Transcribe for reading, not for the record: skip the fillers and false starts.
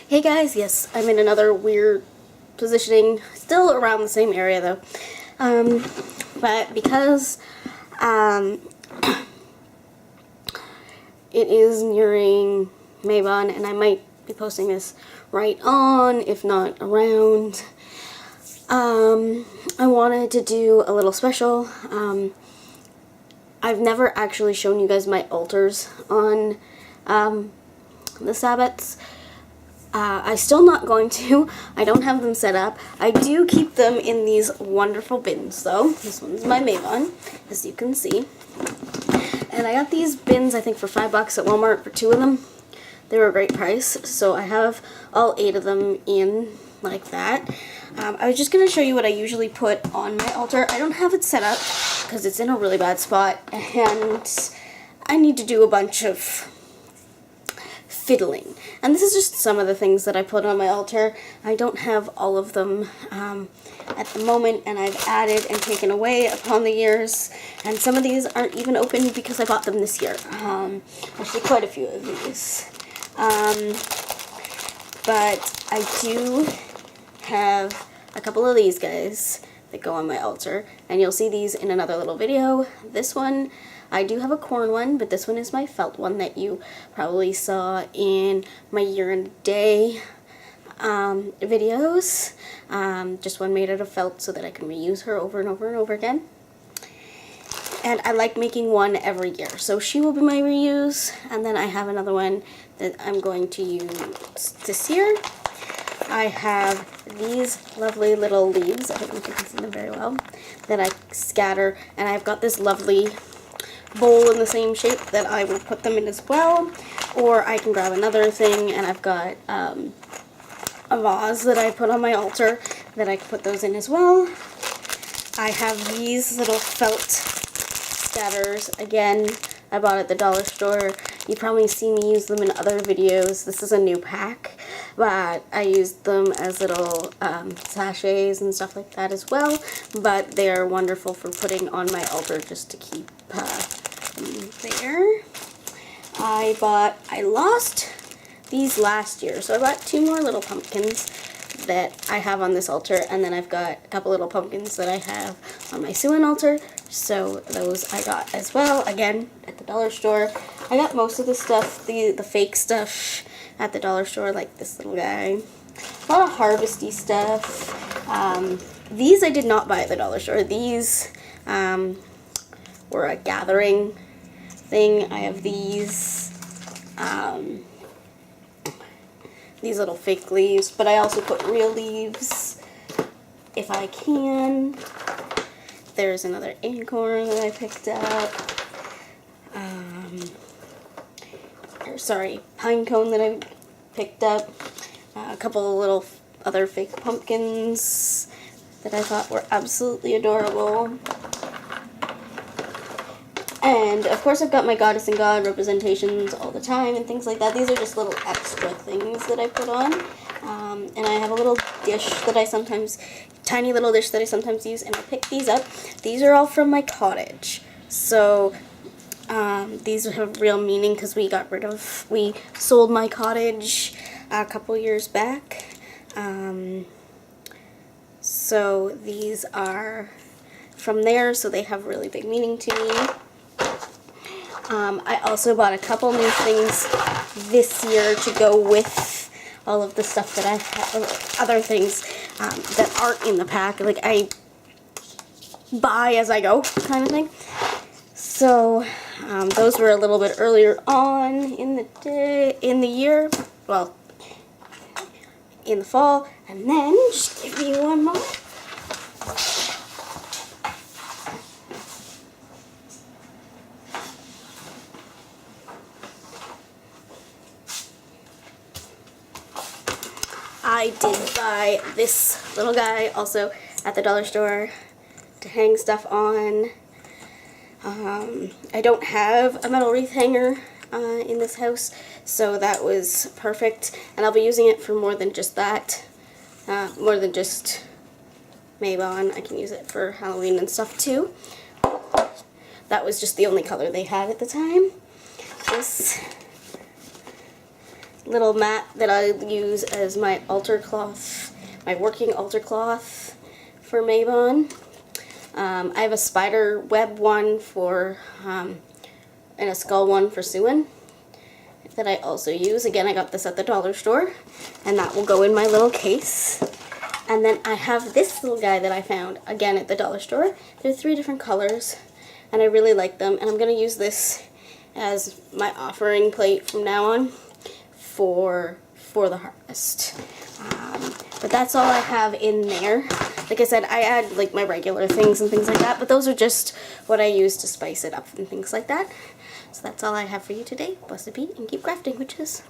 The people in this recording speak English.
Hey guys, yes, I'm in another weird positioning, still around the same area though. But because it is nearing Mabon, and I might be posting this right on, if not around, I wanted to do a little special. I've never actually shown you guys my altars on the Sabbats. I'm still not going to. I don't have them set up. I do keep them in these wonderful bins though. This one's my Mabon, as you can see. And I got these bins, I think, for $5 at Walmart for 2 of them. They were a great price. So I have all 8 of them in like that. I was just going to show you what I usually put on my altar. I don't have it set up because it's in a really bad spot. And I need to do a bunch of fiddling. And this is just some of the things that I put on my altar. I don't have all of them at the moment, and I've added and taken away upon the years. And some of these aren't even open because I bought them this year. Actually, quite a few of these. But I do have a couple of these guys that go on my altar, and you'll see these in another little video. This one, I do have a corn one, but this one is my felt one that you probably saw in my year and a day videos. Just one made out of felt so that I can reuse her over and over and over again. And I like making one every year, so she will be my reuse. And then I have another one that I'm going to use this year. I have these lovely little leaves, I don't know if you can see them very well, that I scatter, and I've got this lovely bowl in the same shape that I will put them in as well. Or I can grab another thing, and I've got a vase that I put on my altar that I can put those in as well. I have these little felt scatters. Again, I bought at the dollar store. You probably see me use them in other videos. This is a new pack, but I used them as little sachets and stuff like that as well. But they are wonderful for putting on my altar just to keep there. I lost these last year, so I bought 2 more little pumpkins that I have on this altar, and then I've got a couple little pumpkins that I have on my Suan altar, so those I got as well, again, at the dollar store. I got most of the stuff, the fake stuff, at the dollar store, like this little guy. A lot of harvesty stuff. These I did not buy at the dollar store. These were a gathering thing. I have these little fake leaves, but I also put real leaves if I can. There's another acorn that I picked up. Pine cone that I picked up. A couple of little other fake pumpkins that I thought were absolutely adorable. And, of course, I've got my Goddess and God representations all the time and things like that. These are just little extra things that I put on. And I have a little dish that I sometimes, tiny little dish that I sometimes use, and I pick these up. These are all from my cottage. So, these have real meaning because we sold my cottage a couple years back. So, these are from there, so they have really big meaning to me. I also bought a couple new things this year to go with all of the stuff that I have, other things that aren't in the pack. Like, I buy as I go kind of thing. So, those were a little bit earlier on in the year. Well, in the fall. And then, just give me one more. I did buy this little guy also at the dollar store to hang stuff on. I don't have a metal wreath hanger in this house, so that was perfect. And I'll be using it for more than just that, more than just Mabon. I can use it for Halloween and stuff too. That was just the only color they had at the time. This little mat that I use as my altar cloth, my working altar cloth for Mabon. I have a spider web one for, and a skull one for Suan that I also use. Again, I got this at the dollar store, and that will go in my little case. And then I have this little guy that I found, again, at the dollar store. They're 3 different colors, and I really like them, and I'm going to use this as my offering plate from now on for the harvest. But that's all I have in there. Like I said, I add like my regular things and things like that, but those are just what I use to spice it up and things like that. So that's all I have for you today. Blessed be and keep crafting, witches.